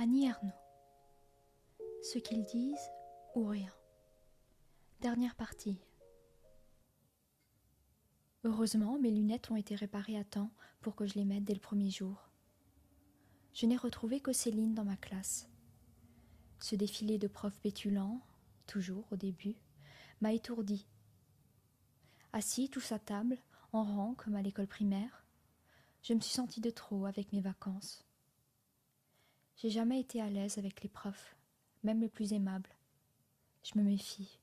Annie Ernaux. Ce qu'ils disent ou rien. Dernière partie. Heureusement, mes lunettes ont été réparées à temps pour que je les mette dès le premier jour. Je n'ai retrouvé que Céline dans ma classe. Ce défilé de profs pétulants, toujours au début, m'a étourdi. Assis tous à table, en rang comme à l'école primaire, je me suis sentie de trop avec mes vacances. J'ai jamais été à l'aise avec les profs, même les plus aimables. Je me méfie.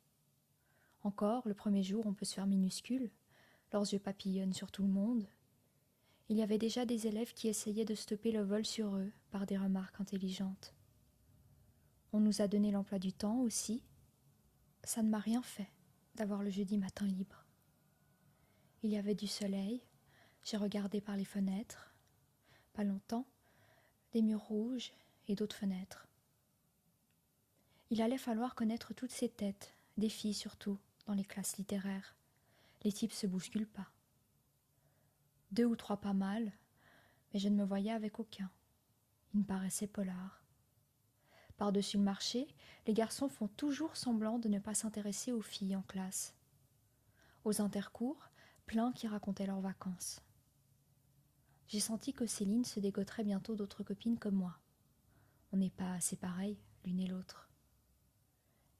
Encore, le premier jour, on peut se faire minuscule. Leurs yeux papillonnent sur tout le monde. Il y avait déjà des élèves qui essayaient de stopper le vol sur eux par des remarques intelligentes. On nous a donné l'emploi du temps aussi. Ça ne m'a rien fait d'avoir le jeudi matin libre. Il y avait du soleil, j'ai regardé par les fenêtres. Pas longtemps, des murs rouges et d'autres fenêtres. Il allait falloir connaître toutes ces têtes, des filles surtout, dans les classes littéraires. Les types se bousculent pas. 2 ou 3 pas mal, mais je ne me voyais avec aucun. Ils me paraissaient polars. Par-dessus le marché, les garçons font toujours semblant de ne pas s'intéresser aux filles en classe. Aux intercours, plein qui racontaient leurs vacances. J'ai senti que Céline se dégoterait bientôt d'autres copines comme moi. On n'est pas assez pareilles l'une et l'autre.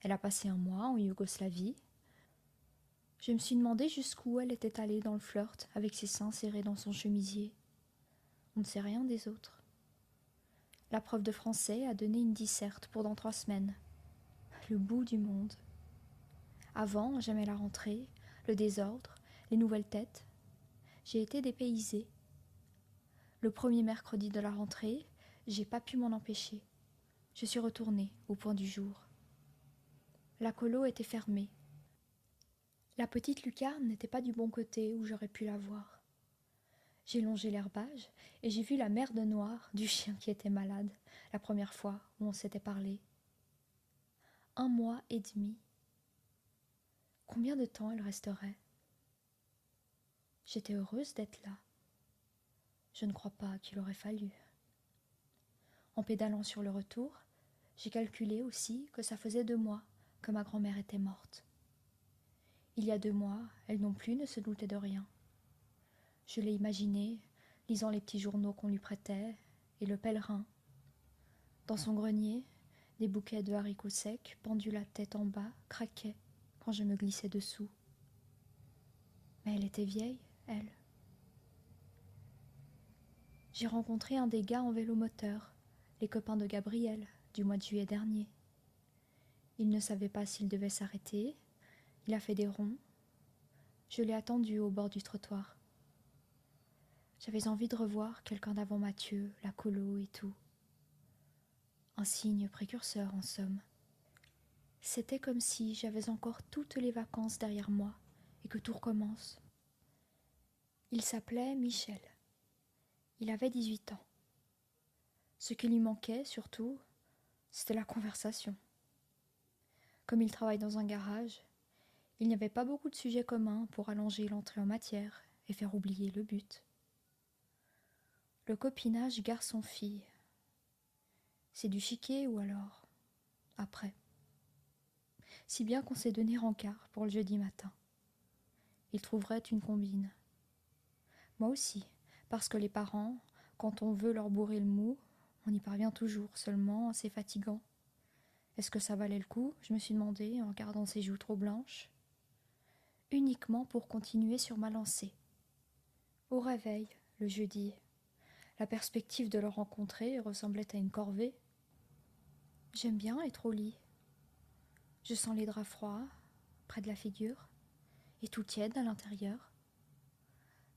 Elle a passé un mois en Yougoslavie. Je me suis demandé jusqu'où elle était allée dans le flirt avec ses seins serrés dans son chemisier. On ne sait rien des autres. La prof de français a donné une disserte pour dans 3 semaines. Le bout du monde. Avant, j'aimais la rentrée, le désordre, les nouvelles têtes. J'ai été dépaysée. Le premier mercredi de la rentrée, j'ai pas pu m'en empêcher. Je suis retournée au point du jour. La colo était fermée. La petite lucarne n'était pas du bon côté où j'aurais pu la voir. J'ai longé l'herbage et j'ai vu la merde noire du chien qui était malade, la première fois où on s'était parlé. 1 mois et demi. Combien de temps elle resterait? J'étais heureuse d'être là. Je ne crois pas qu'il aurait fallu. En pédalant sur le retour, j'ai calculé aussi que ça faisait 2 mois que ma grand-mère était morte. Il y a 2 mois, elle non plus ne se doutait de rien. Je l'ai imaginée, lisant les petits journaux qu'on lui prêtait, et le pèlerin. Dans son grenier, des bouquets de haricots secs, pendus la tête en bas, craquaient quand je me glissais dessous. Mais elle était vieille, elle. J'ai rencontré un des gars en vélomoteur, les copains de Gabriel, du mois de juillet dernier. Il ne savait pas s'il devait s'arrêter. Il a fait des ronds. Je l'ai attendu au bord du trottoir. J'avais envie de revoir quelqu'un d'avant Mathieu, la colo et tout. Un signe précurseur, en somme. C'était comme si j'avais encore toutes les vacances derrière moi et que tout recommence. Il s'appelait Michel. Il avait 18 ans. Ce qui lui manquait, surtout, c'était la conversation. Comme il travaille dans un garage, il n'y avait pas beaucoup de sujets communs pour allonger l'entrée en matière et faire oublier le but. Le copinage garçon-fille. C'est du chiquet ou alors après. Si bien qu'on s'est donné rencard pour le jeudi matin. Il trouverait une combine. Moi aussi, parce que les parents, quand on veut leur bourrer le mou, on y parvient toujours, seulement c'est fatigant. Est-ce que ça valait le coup, je me suis demandé en regardant ses joues trop blanches. Uniquement pour continuer sur ma lancée. Au réveil, le jeudi, la perspective de le rencontrer ressemblait à une corvée. J'aime bien être au lit. Je sens les draps froids, près de la figure, et tout tiède à l'intérieur.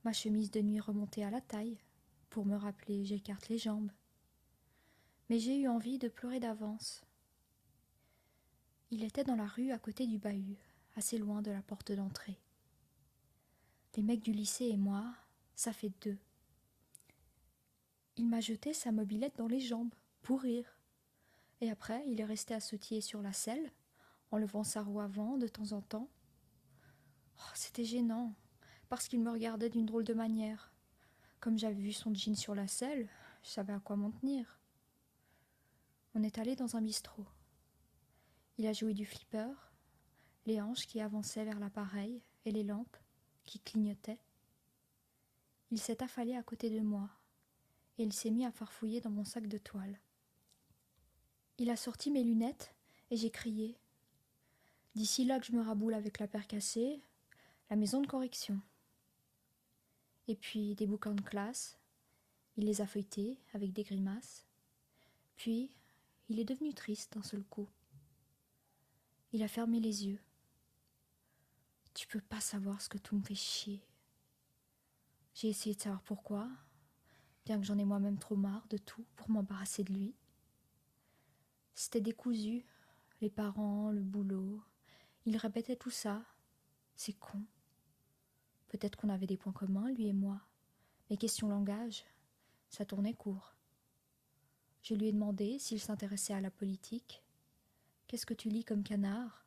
Ma chemise de nuit remontée à la taille, pour me rappeler j'écarte les jambes. Mais j'ai eu envie de pleurer d'avance. Il était dans la rue à côté du bahut, assez loin de la porte d'entrée. Les mecs du lycée et moi, ça fait 2. Il m'a jeté sa mobilette dans les jambes, pour rire. Et après, il est resté à sautiller sur la selle, en levant sa roue avant de temps en temps. Oh, c'était gênant, parce qu'il me regardait d'une drôle de manière. Comme j'avais vu son jean sur la selle, je savais à quoi m'en tenir. On est allé dans un bistrot. Il a joué du flipper, les hanches qui avançaient vers l'appareil et les lampes qui clignotaient. Il s'est affalé à côté de moi et il s'est mis à farfouiller dans mon sac de toile. Il a sorti mes lunettes et j'ai crié. D'ici là que je me raboule avec la paire cassée, la maison de correction. Et puis des bouquins de classe, il les a feuilletés avec des grimaces. Puis il est devenu triste d'un seul coup. Il a fermé les yeux. Tu peux pas savoir ce que tout me fait chier. J'ai essayé de savoir pourquoi, bien que j'en ai moi-même trop marre de tout pour m'embarrasser de lui. C'était décousu, les parents, le boulot. Il répétait tout ça. C'est con. Peut-être qu'on avait des points communs, lui et moi. Mais question langage, ça tournait court. Je lui ai demandé s'il s'intéressait à la politique. Qu'est-ce que tu lis comme canard ?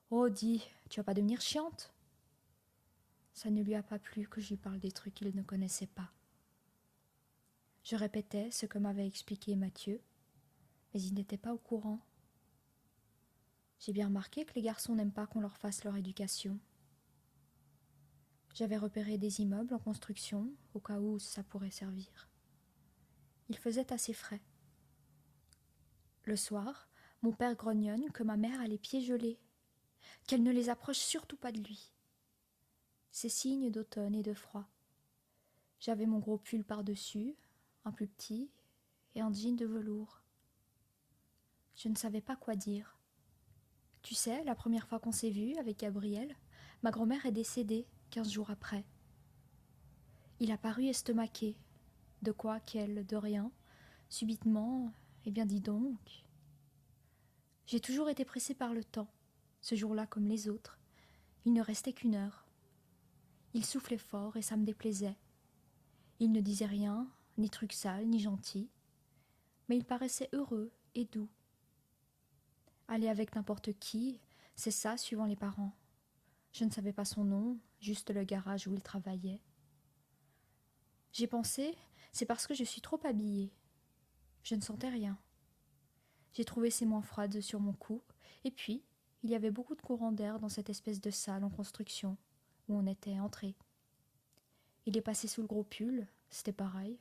Oh, dis, tu vas pas devenir chiante ? Ça ne lui a pas plu que je lui parle des trucs qu'il ne connaissait pas. Je répétais ce que m'avait expliqué Mathieu, mais il n'était pas au courant. J'ai bien remarqué que les garçons n'aiment pas qu'on leur fasse leur éducation. J'avais repéré des immeubles en construction, au cas où ça pourrait servir. Il faisait assez frais. Le soir, mon père grognonne que ma mère a les pieds gelés, qu'elle ne les approche surtout pas de lui. C'est signe d'automne et de froid. J'avais mon gros pull par-dessus, un plus petit, et un jean de velours. Je ne savais pas quoi dire. Tu sais, la première fois qu'on s'est vus avec Gabriel, ma grand-mère est décédée 15 jours après. Il a paru estomaqué. De quoi, qu'elle, de rien. Subitement, eh bien dis donc. J'ai toujours été pressée par le temps, ce jour-là comme les autres. Il ne restait qu'une heure. Il soufflait fort et ça me déplaisait. Il ne disait rien, ni truc sale, ni gentil, mais il paraissait heureux et doux. Aller avec n'importe qui, c'est ça suivant les parents. Je ne savais pas son nom, juste le garage où il travaillait. J'ai pensé, c'est parce que je suis trop habillée. Je ne sentais rien. J'ai trouvé ses mains froides sur mon cou, et puis, il y avait beaucoup de courant d'air dans cette espèce de salle en construction, où on était entré. Il est passé sous le gros pull, c'était pareil.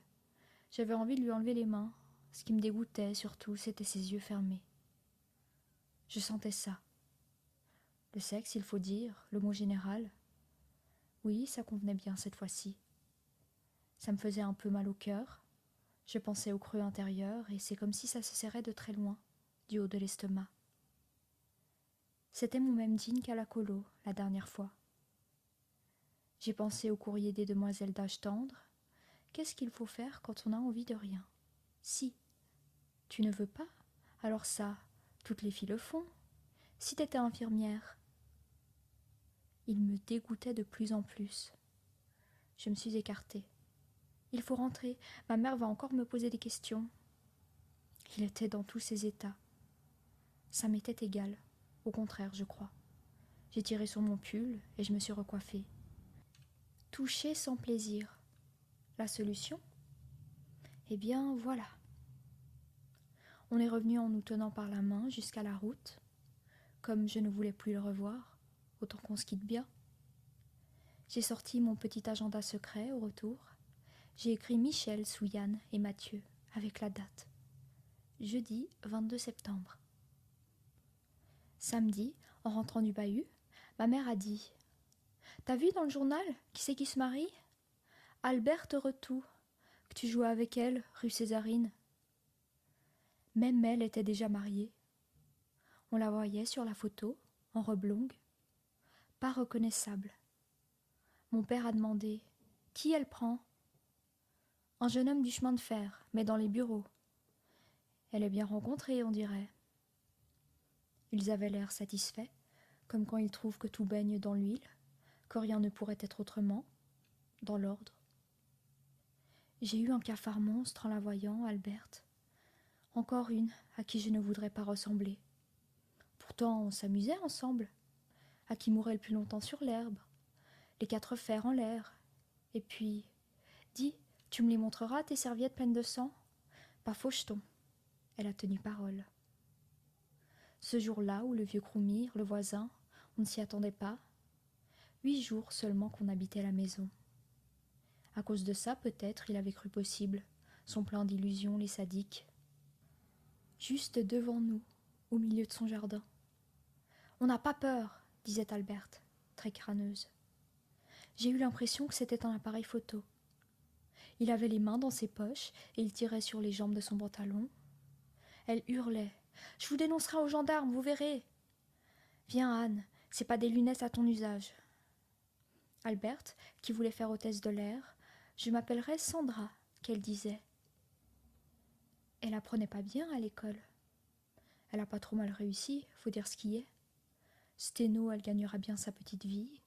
J'avais envie de lui enlever les mains. Ce qui me dégoûtait surtout, c'était ses yeux fermés. Je sentais ça. Le sexe, il faut dire, le mot général. Oui, ça convenait bien cette fois-ci. Ça me faisait un peu mal au cœur. Je pensais au creux intérieur, et c'est comme si ça se serrait de très loin, du haut de l'estomac. C'était mon même jean qu'à la colo, la dernière fois. J'ai pensé au courrier des demoiselles d'âge tendre. Qu'est-ce qu'il faut faire quand on a envie de rien ? Si. Tu ne veux pas ? Alors ça, toutes les filles le font. Si t'étais infirmière. Il me dégoûtait de plus en plus. Je me suis écartée. Il faut rentrer, ma mère va encore me poser des questions. Il était dans tous ses états. Ça m'était égal, au contraire, je crois. J'ai tiré sur mon pull et je me suis recoiffée. Toucher sans plaisir. La solution ? Eh bien, voilà. On est revenu en nous tenant par la main jusqu'à la route. Comme je ne voulais plus le revoir, autant qu'on se quitte bien. J'ai sorti mon petit agenda secret au retour. J'ai écrit Michel sous Yann et Mathieu, avec la date. Jeudi 22 septembre. Samedi, en rentrant du bahut, ma mère a dit « T'as vu dans le journal qui c'est qui se marie ? Alberte Retou, que tu jouais avec elle, rue Césarine. » Même elle était déjà mariée. On la voyait sur la photo, en robe longue. Pas reconnaissable. Mon père a demandé « Qui elle prend ?» Un jeune homme du chemin de fer, mais dans les bureaux. Elle est bien rencontrée, on dirait. Ils avaient l'air satisfaits, comme quand ils trouvent que tout baigne dans l'huile, que rien ne pourrait être autrement, dans l'ordre. J'ai eu un cafard monstre en la voyant, Alberte. Encore une à qui je ne voudrais pas ressembler. Pourtant, on s'amusait ensemble. À qui mourait le plus longtemps sur l'herbe. Les 4 fers en l'air. Et puis, dis, tu me les montreras, tes serviettes pleines de sang ? Pas faucheton. Elle a tenu parole. Ce jour-là où le vieux Croumir, le voisin, on ne s'y attendait pas, 8 jours seulement qu'on habitait la maison. À cause de ça, peut-être, il avait cru possible, son plan d'illusion, les sadiques. Juste devant nous, au milieu de son jardin. On n'a pas peur, disait Alberte, très crâneuse. J'ai eu l'impression que c'était un appareil photo. Il avait les mains dans ses poches et il tirait sur les jambes de son pantalon. Elle hurlait. « Je vous dénoncerai aux gendarmes, vous verrez !»« Viens, Anne, c'est pas des lunettes à ton usage. » Alberte, qui voulait faire hôtesse de l'air, « Je m'appellerai Sandra », qu'elle disait. Elle apprenait pas bien à l'école. Elle a pas trop mal réussi, faut dire ce qui est. Sténo, elle gagnera bien sa petite vie,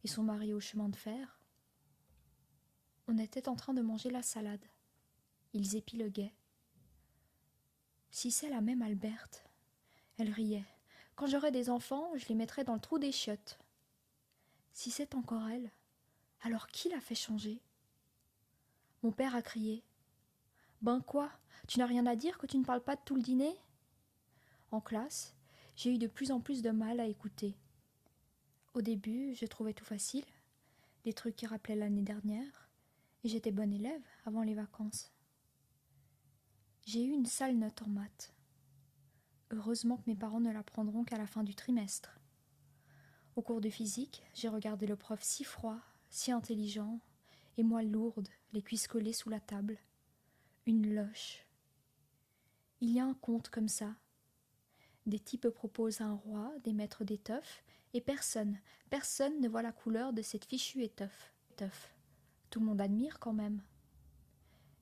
et son mari au chemin de fer. On était en train de manger la salade. Ils épiloguaient. Si c'est la même Alberte, elle riait. Quand j'aurai des enfants, je les mettrai dans le trou des chiottes. Si c'est encore elle, alors qui l'a fait changer? Mon père a crié. Ben quoi, tu n'as rien à dire que tu ne parles pas de tout le dîner? En classe, j'ai eu de plus en plus de mal à écouter. Au début, je trouvais tout facile, des trucs qui rappelaient l'année dernière, et j'étais bonne élève avant les vacances. J'ai eu une sale note en maths. Heureusement que mes parents ne la prendront qu'à la fin du trimestre. Au cours de physique, j'ai regardé le prof si froid, si intelligent, et moi lourde, les cuisses collées sous la table. Une loche. Il y a un conte comme ça. Des types proposent à un roi des mètres d'étoffe, et personne ne voit la couleur de cette fichue étoffe. Tout le monde admire quand même.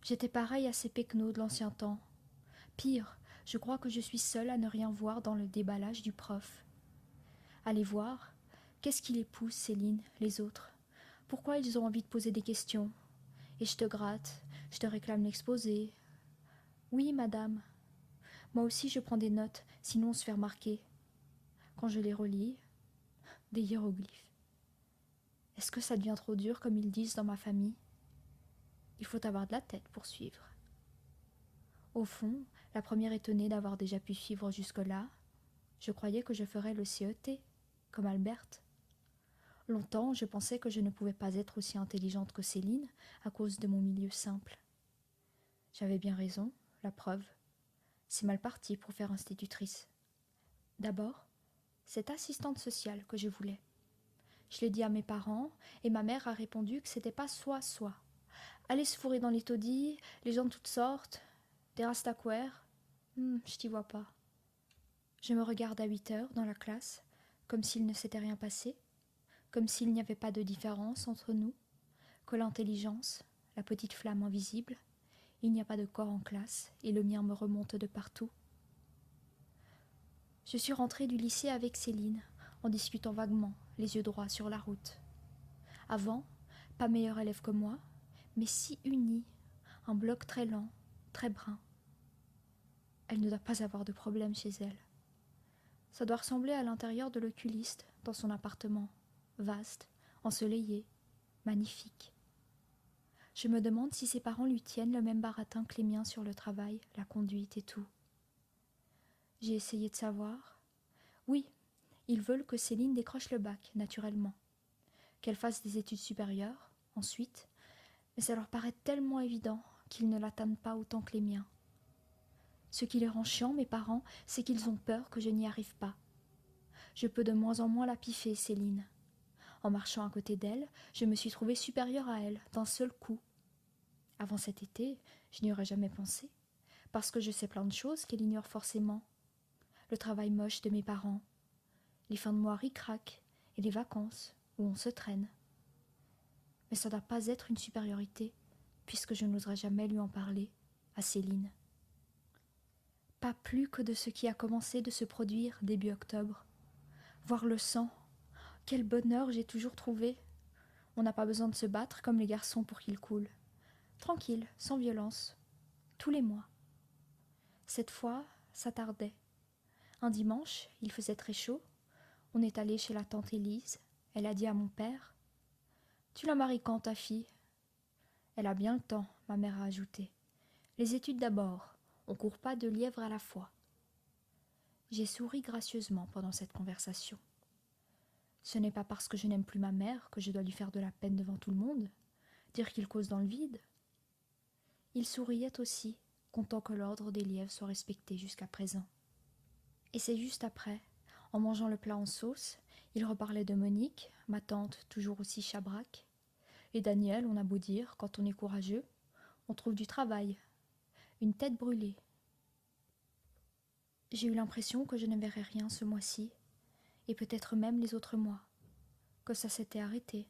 J'étais pareil à ces pecnos de l'ancien temps. Pire, je crois que je suis seule à ne rien voir dans le déballage du prof. Allez voir, qu'est-ce qui les pousse, Céline, les autres? Pourquoi ils ont envie de poser des questions? Et je te gratte, je te réclame l'exposé. Oui, madame. Moi aussi je prends des notes, sinon on se fait remarquer. Quand je les relis, des hiéroglyphes. Est-ce que ça devient trop dur comme ils disent dans ma famille? Il faut avoir de la tête pour suivre. Au fond, la première étonnée d'avoir déjà pu suivre jusque-là, je croyais que je ferais le CET, comme Alberte. Longtemps, je pensais que je ne pouvais pas être aussi intelligente que Céline à cause de mon milieu simple. J'avais bien raison, la preuve. C'est mal parti pour faire institutrice. D'abord, c'est assistante sociale que je voulais. Je l'ai dit à mes parents, et ma mère a répondu que c'était pas soit. Aller se fourrer dans les taudis, les gens de toutes sortes, des rastaquouères, je t'y vois pas. Je me regarde à 8 heures dans la classe, comme s'il ne s'était rien passé, comme s'il n'y avait pas de différence entre nous, que l'intelligence, la petite flamme invisible, il n'y a pas de corps en classe, et le mien me remonte de partout. Je suis rentrée du lycée avec Céline, en discutant vaguement, les yeux droits sur la route. Avant, pas meilleure élève que moi, mais si unie, un bloc très lent, très brun. Elle ne doit pas avoir de problème chez elle. Ça doit ressembler à l'intérieur de l'oculiste, dans son appartement, vaste, ensoleillé, magnifique. Je me demande si ses parents lui tiennent le même baratin que les miens sur le travail, la conduite et tout. J'ai essayé de savoir. Oui, ils veulent que Céline décroche le bac, naturellement. Qu'elle fasse des études supérieures, ensuite, mais ça leur paraît tellement évident qu'ils ne l'attendent pas autant que les miens. Ce qui les rend chiants, mes parents, c'est qu'ils ont peur que je n'y arrive pas. Je peux de moins en moins la piffer, Céline. En marchant à côté d'elle, je me suis trouvée supérieure à elle, d'un seul coup. Avant cet été, je n'y aurais jamais pensé, parce que je sais plein de choses qu'elle ignore forcément. Le travail moche de mes parents, les fins de mois ric-rac et les vacances où on se traîne. Mais ça ne doit pas être une supériorité, puisque je n'oserais jamais lui en parler, à Céline. Pas plus que de ce qui a commencé de se produire début octobre. Voir le sang, quel bonheur j'ai toujours trouvé. On n'a pas besoin de se battre comme les garçons pour qu'il coule. Tranquille, sans violence, tous les mois. Cette fois, ça tardait. Un dimanche, il faisait très chaud. On est allé chez la tante Élise. Elle a dit à mon père: « Tu la maries quand, ta fille ?» « Elle a bien le temps, ma mère a ajouté. Les études d'abord. On court pas deux lièvres à la fois. J'ai souri gracieusement pendant cette conversation. Ce n'est pas parce que je n'aime plus ma mère que je dois lui faire de la peine devant tout le monde, dire qu'il cause dans le vide. Il souriait aussi, content que l'ordre des lièvres soit respecté jusqu'à présent. Et c'est juste après, en mangeant le plat en sauce, il reparlait de Monique, ma tante toujours aussi chabraque. Et Daniel, on a beau dire, quand on est courageux, on trouve du travail, une tête brûlée. J'ai eu l'impression que je ne verrais rien ce mois-ci, et peut-être même les autres mois, que ça s'était arrêté,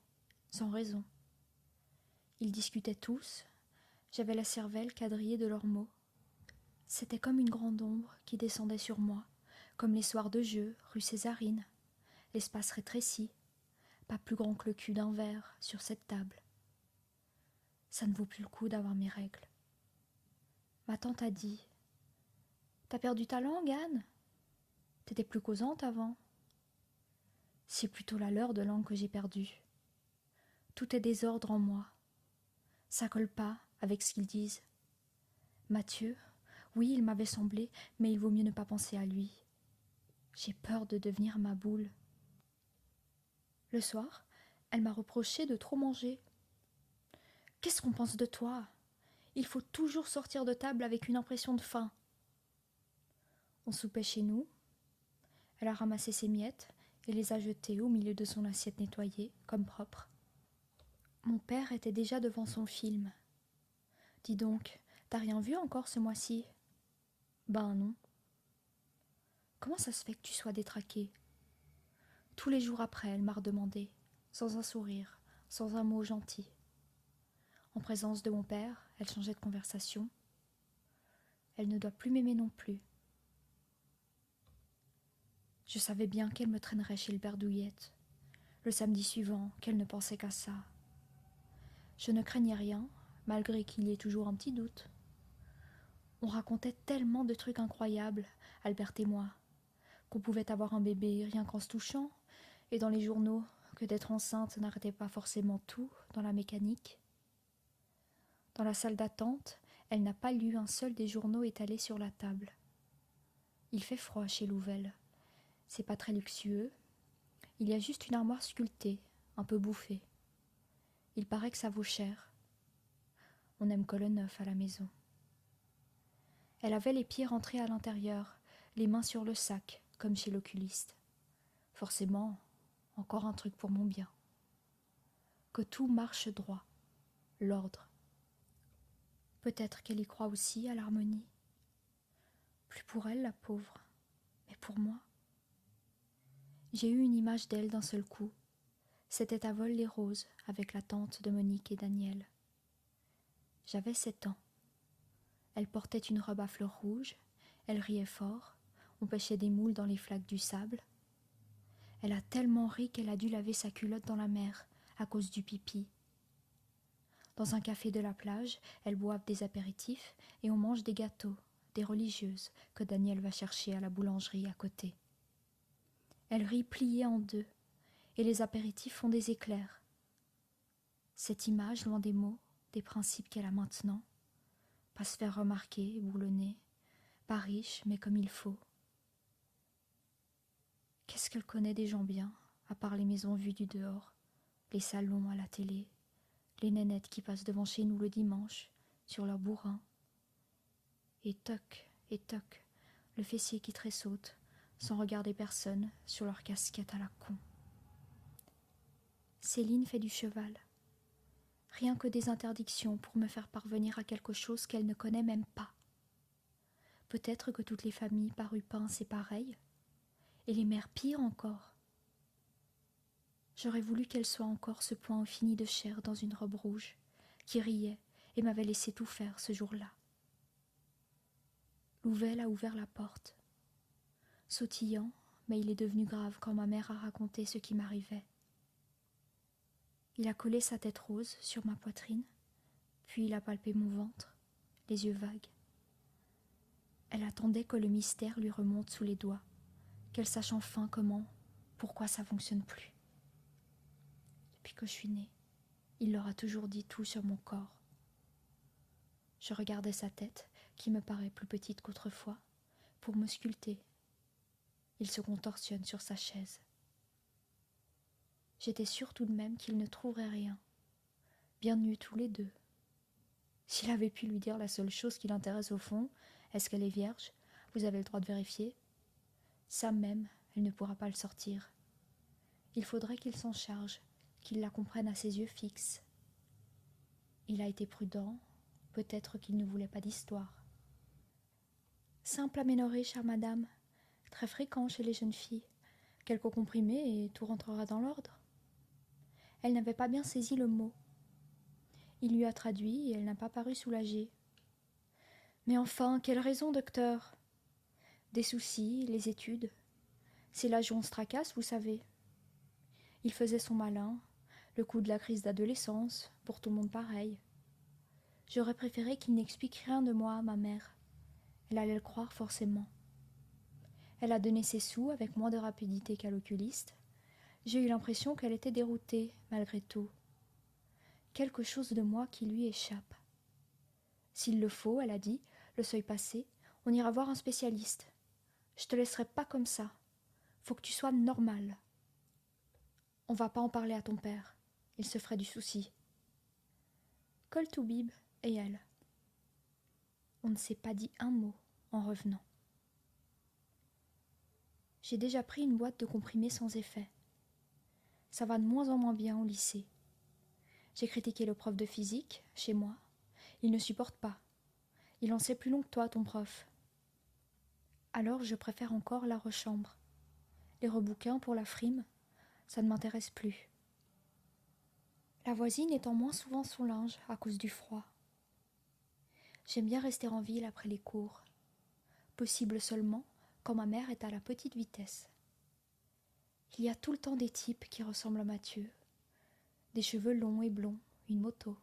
sans raison. Ils discutaient tous, j'avais la cervelle quadrillée de leurs mots. C'était comme une grande ombre qui descendait sur moi, comme les soirs de jeu, rue Césarine, l'espace rétréci, pas plus grand que le cul d'un verre sur cette table. Ça ne vaut plus le coup d'avoir mes règles. Ma tante a dit « T'as perdu ta langue, Anne ? T'étais plus causante avant. » C'est plutôt la leur de langue que j'ai perdue. Tout est désordre en moi. Ça colle pas avec ce qu'ils disent. Mathieu, oui, il m'avait semblé, mais il vaut mieux ne pas penser à lui. J'ai peur de devenir ma boule. Le soir, elle m'a reproché de trop manger. Qu'est-ce qu'on pense de toi ? Il faut toujours sortir de table avec une impression de faim. On soupait chez nous. Elle a ramassé ses miettes et les a jetées au milieu de son assiette nettoyée, comme propre. Mon père était déjà devant son film. Dis donc, t'as rien vu encore ce mois-ci ? Ben non. Comment ça se fait que tu sois détraquée ? Tous les jours après, elle m'a redemandé, sans un sourire, sans un mot gentil. En présence de mon père, elle changeait de conversation. Elle ne doit plus m'aimer non plus. Je savais bien qu'elle me traînerait chez le père Douillette, le samedi suivant, qu'elle ne pensait qu'à ça. Je ne craignais rien, malgré qu'il y ait toujours un petit doute. On racontait tellement de trucs incroyables, Albert et moi, qu'on pouvait avoir un bébé rien qu'en se touchant, et dans les journaux, que d'être enceinte n'arrêtait pas forcément tout dans la mécanique. Dans la salle d'attente, elle n'a pas lu un seul des journaux étalés sur la table. Il fait froid chez Louvel. C'est pas très luxueux. Il y a juste une armoire sculptée, un peu bouffée. Il paraît que ça vaut cher. On n'aime que le neuf à la maison. Elle avait les pieds rentrés à l'intérieur, les mains sur le sac, comme chez l'oculiste. Forcément, encore un truc pour mon bien. Que tout marche droit, l'ordre. Peut-être qu'elle y croit aussi à l'harmonie. Plus pour elle, la pauvre, mais pour moi. J'ai eu une image d'elle d'un seul coup. C'était à Vol-les-Roses, avec la tante de Monique et Daniel. J'avais 7 ans. Elle portait une robe à fleurs rouges, elle riait fort, on pêchait des moules dans les flaques du sable. Elle a tellement ri qu'elle a dû laver sa culotte dans la mer, à cause du pipi. Dans un café de la plage, elles boivent des apéritifs et on mange des gâteaux, des religieuses, que Daniel va chercher à la boulangerie à côté. Elle rit pliée en deux, et les apéritifs font des éclairs. Cette image, loin des mots, des principes qu'elle a maintenant, pas se faire remarquer, boulonner, pas riche, mais comme il faut. Qu'est-ce qu'elle connaît des gens bien, à part les maisons vues du dehors, les salons à la télé, les nénettes qui passent devant chez nous le dimanche, sur leur bourrin. Et toc, le fessier qui tressaute, sans regarder personne, sur leur casquette à la con. Céline fait du cheval. Rien que des interdictions pour me faire parvenir à quelque chose qu'elle ne connaît même pas. Peut-être que toutes les familles par Rupin c'est pareil, et les mères pire encore. J'aurais voulu qu'elle soit encore ce point infini de chair dans une robe rouge, qui riait et m'avait laissé tout faire ce jour-là. Louvel a ouvert la porte. Sautillant, mais il est devenu grave quand ma mère a raconté ce qui m'arrivait. Il a collé sa tête rose sur ma poitrine, puis il a palpé mon ventre, les yeux vagues. Elle attendait que le mystère lui remonte sous les doigts, qu'elle sache enfin comment, pourquoi ça fonctionne plus. Depuis que je suis née, il leur a toujours dit tout sur mon corps. Je regardais sa tête, qui me paraît plus petite qu'autrefois, pour m'ausculter. Il se contorsionne sur sa chaise. J'étais sûre tout de même qu'il ne trouverait rien. Bien nus tous les deux. S'il avait pu lui dire la seule chose qui l'intéresse au fond, est-ce qu'elle est vierge? Vous avez le droit de vérifier. Ça même, elle ne pourra pas le sortir. Il faudrait qu'il s'en charge, qu'il la comprenne à ses yeux fixes. Il a été prudent, peut-être qu'il ne voulait pas d'histoire. Simple aménorrhée, chère madame, très fréquent chez les jeunes filles. Quelques comprimés et tout rentrera dans l'ordre. Elle n'avait pas bien saisi le mot. Il lui a traduit et elle n'a pas paru soulagée. Mais enfin, quelle raison, docteur? Des soucis, les études. C'est l'âge où on se tracasse, vous savez. Il faisait son malin, le coup de la crise d'adolescence, pour tout le monde pareil. J'aurais préféré qu'il n'explique rien de moi à ma mère. Elle allait le croire forcément. Elle a donné ses sous avec moins de rapidité qu'à l'oculiste. J'ai eu l'impression qu'elle était déroutée, malgré tout. Quelque chose de moi qui lui échappe. S'il le faut, elle a dit, le seuil passé, on ira voir un spécialiste. Je te laisserai pas comme ça. Faut que tu sois normal. On va pas en parler à ton père. Il se ferait du souci. Koltoubib et elle. On ne s'est pas dit un mot en revenant. J'ai déjà pris une boîte de comprimés sans effet. Ça va de moins en moins bien au lycée. J'ai critiqué le prof de physique, chez moi. Il ne supporte pas. Il en sait plus long que toi, ton prof. Alors je préfère encore la rechambre. Les rebouquins pour la frime, ça ne m'intéresse plus. La voisine étend moins souvent son linge à cause du froid. J'aime bien rester en ville après les cours. Possible seulement quand ma mère est à la petite vitesse. Il y a tout le temps des types qui ressemblent à Mathieu. Des cheveux longs et blonds, une moto.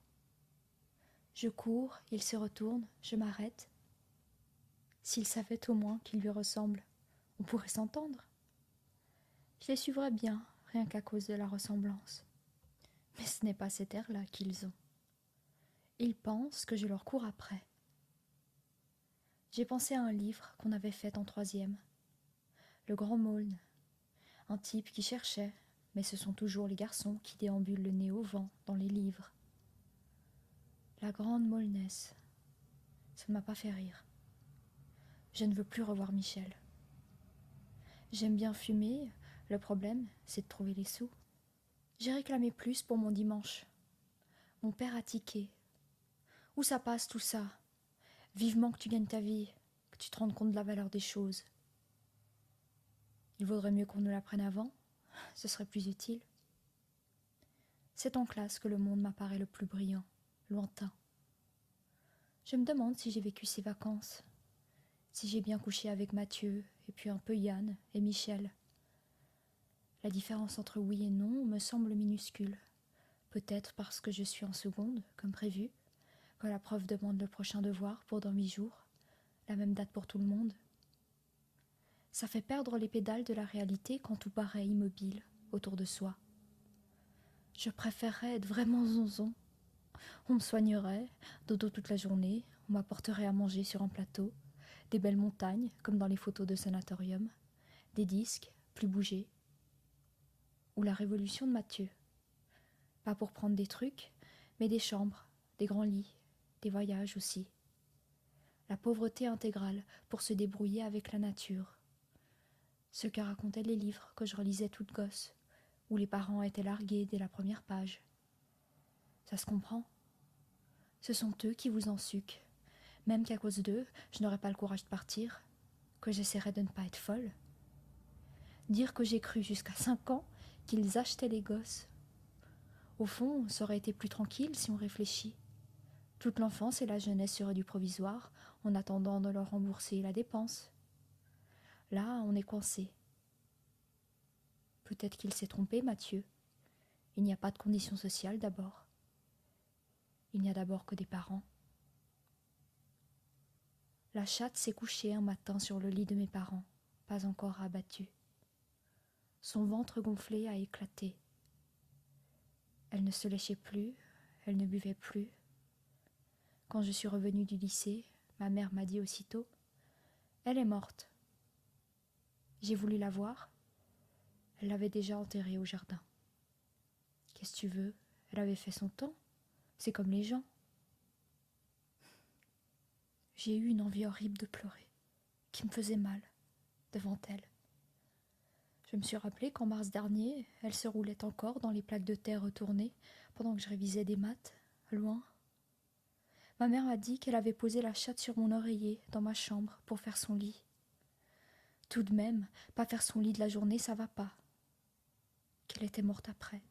Je cours, il se retourne, je m'arrête. S'il savait au moins qu'il lui ressemble, on pourrait s'entendre. Je les suivrais bien, rien qu'à cause de la ressemblance. Mais ce n'est pas cet air-là qu'ils ont. Ils pensent que je leur cours après. J'ai pensé à un livre qu'on avait fait en 3e. Le Grand Maulne. Un type qui cherchait, mais ce sont toujours les garçons qui déambulent le nez au vent dans les livres. La Grande Maulnesse. Ça ne m'a pas fait rire. Je ne veux plus revoir Michel. J'aime bien fumer, le problème, c'est de trouver les sous. J'ai réclamé plus pour mon dimanche. Mon père a tiqué. Où ça passe tout ça? Vivement que tu gagnes ta vie, que tu te rendes compte de la valeur des choses. Il vaudrait mieux qu'on ne l'apprenne avant, ce serait plus utile. C'est en classe que le monde m'apparaît le plus brillant, lointain. Je me demande si j'ai vécu ces vacances, si j'ai bien couché avec Mathieu, et puis un peu Yann et Michel. La différence entre oui et non me semble minuscule, peut-être parce que je suis en seconde, comme prévu, que la prof demande le prochain devoir pour dans 8 jours, la même date pour tout le monde. Ça fait perdre les pédales de la réalité quand tout paraît immobile autour de soi. Je préférerais être vraiment zonzon. On me soignerait, dodo toute la journée, on m'apporterait à manger sur un plateau, des belles montagnes, comme dans les photos de sanatorium, des disques, plus bougés. Ou la révolution de Mathieu. Pas pour prendre des trucs, mais des chambres, des grands lits, des voyages aussi. La pauvreté intégrale pour se débrouiller avec la nature. Ce que racontaient les livres que je relisais toute gosse, où les parents étaient largués dès la première page. Ça se comprend. Ce sont eux qui vous ensuquent, même qu'à cause d'eux, je n'aurais pas le courage de partir, que j'essaierais de ne pas être folle. Dire que j'ai cru jusqu'à 5 ans qu'ils achetaient les gosses. Au fond, ça aurait été plus tranquille si on réfléchit. Toute l'enfance et la jeunesse seraient du provisoire, en attendant de leur rembourser la dépense. Là, on est coincé. Peut-être qu'il s'est trompé, Mathieu. Il n'y a pas de conditions sociales d'abord. Il n'y a d'abord que des parents. La chatte s'est couchée un matin sur le lit de mes parents, pas encore abattue. Son ventre gonflé a éclaté. Elle ne se léchait plus, elle ne buvait plus. Quand je suis revenue du lycée, Ma mère m'a dit aussitôt. Elle est morte. J'ai voulu la voir. Elle l'avait déjà enterrée au jardin. Qu'est-ce que tu veux? Elle avait fait son temps. C'est comme les gens. J'ai eu une envie horrible de pleurer, qui me faisait mal, devant elle. Je me suis rappelé qu'en mars dernier, elle se roulait encore dans les plaques de terre retournées pendant que je révisais des maths, loin. Ma mère m'a dit qu'elle avait posé la chatte sur mon oreiller dans ma chambre pour faire son lit. Tout de même, pas faire son lit de la journée, ça va pas. Qu'elle était morte après.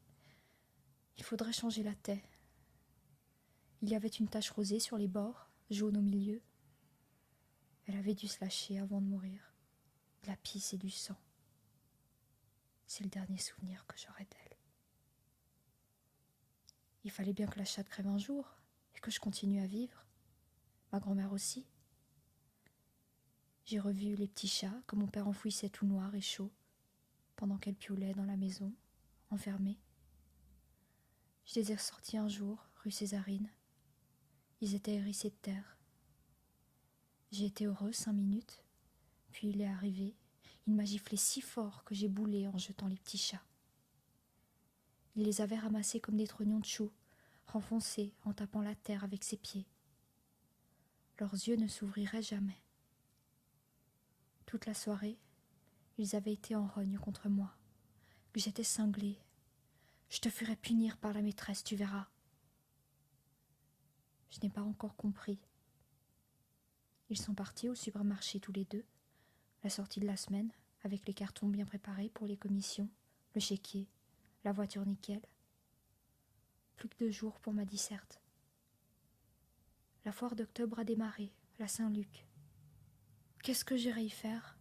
Il faudrait changer la taie. Il y avait une tache rosée sur les bords, jaune au milieu. Elle avait dû se lâcher avant de mourir. De la pisse et du sang. C'est le dernier souvenir que j'aurai d'elle. Il fallait bien que la chatte crève un jour et que je continue à vivre. Ma grand-mère aussi. J'ai revu les petits chats que mon père enfouissait tout noir et chaud pendant qu'elle piaulait dans la maison, enfermée. Je les ai ressortis un jour, rue Césarine. Ils étaient hérissés de terre. J'ai été heureuse 5 minutes, puis il est arrivé. Il m'a giflé si fort que j'ai boulé en jetant les petits chats. Il les avait ramassés comme des trognons de choux, renfoncés en tapant la terre avec ses pieds. Leurs yeux ne s'ouvriraient jamais. Toute la soirée, ils avaient été en rogne contre moi, que j'étais cinglée. Je te ferai punir par la maîtresse, tu verras. Je n'ai pas encore compris. Ils sont partis au supermarché tous les deux, la sortie de la semaine, avec les cartons bien préparés pour les commissions, le chéquier, la voiture nickel. Plus que 2 jours pour ma disserte. La foire d'octobre a démarré, la Saint-Luc. Qu'est-ce que j'irai y faire?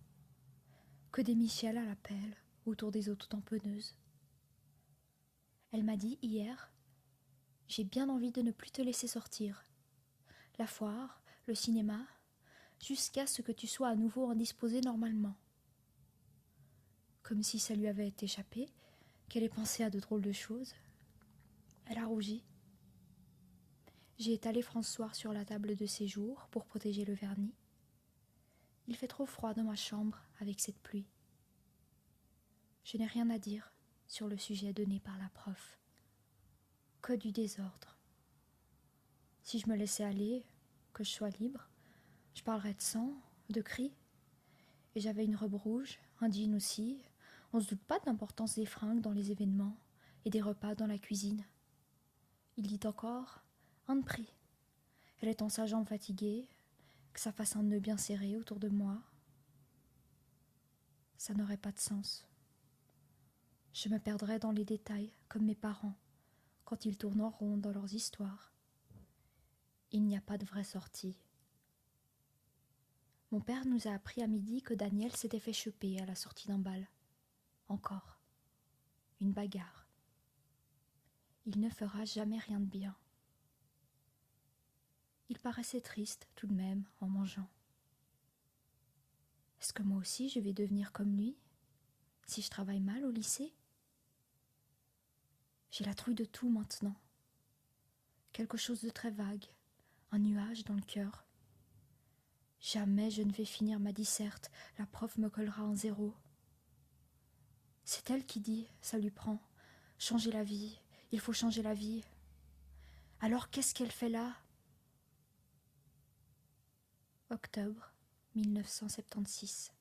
Que des Michel à la pelle, autour des eaux tout tamponneuses. Elle m'a dit hier, j'ai bien envie de ne plus te laisser sortir. La foire, le cinéma, jusqu'à ce que tu sois à nouveau indisposé normalement. Comme si ça lui avait échappé, qu'elle ait pensé à de drôles de choses. Elle a rougi. J'ai étalé François sur la table de séjour pour protéger le vernis. Il fait trop froid dans ma chambre avec cette pluie. Je n'ai rien à dire sur le sujet donné par la prof. Que du désordre. Si je me laissais aller, que je sois libre, je parlerais de sang, de cris. Et j'avais une robe rouge, un jean aussi. On se doute pas de l'importance des fringues dans les événements et des repas dans la cuisine. Il dit encore un prix. Elle est en sa jambe fatiguée, que ça fasse un nœud bien serré autour de moi. Ça n'aurait pas de sens. Je me perdrais dans les détails, comme mes parents, quand ils tournent en rond dans leurs histoires. Il n'y a pas de vraie sortie. Mon père nous a appris à midi que Daniel s'était fait choper à la sortie d'un bal. Encore. Une bagarre. Il ne fera jamais rien de bien. Il paraissait triste tout de même en mangeant. Est-ce que moi aussi je vais devenir comme lui, si je travaille mal au lycée? J'ai la trouille de tout maintenant. Quelque chose de très vague, un nuage dans le cœur. Jamais je ne vais finir ma disserte, la prof me collera un 0. C'est elle qui dit, ça lui prend, changer la vie, il faut changer la vie. Alors qu'est-ce qu'elle fait là? Octobre 1976.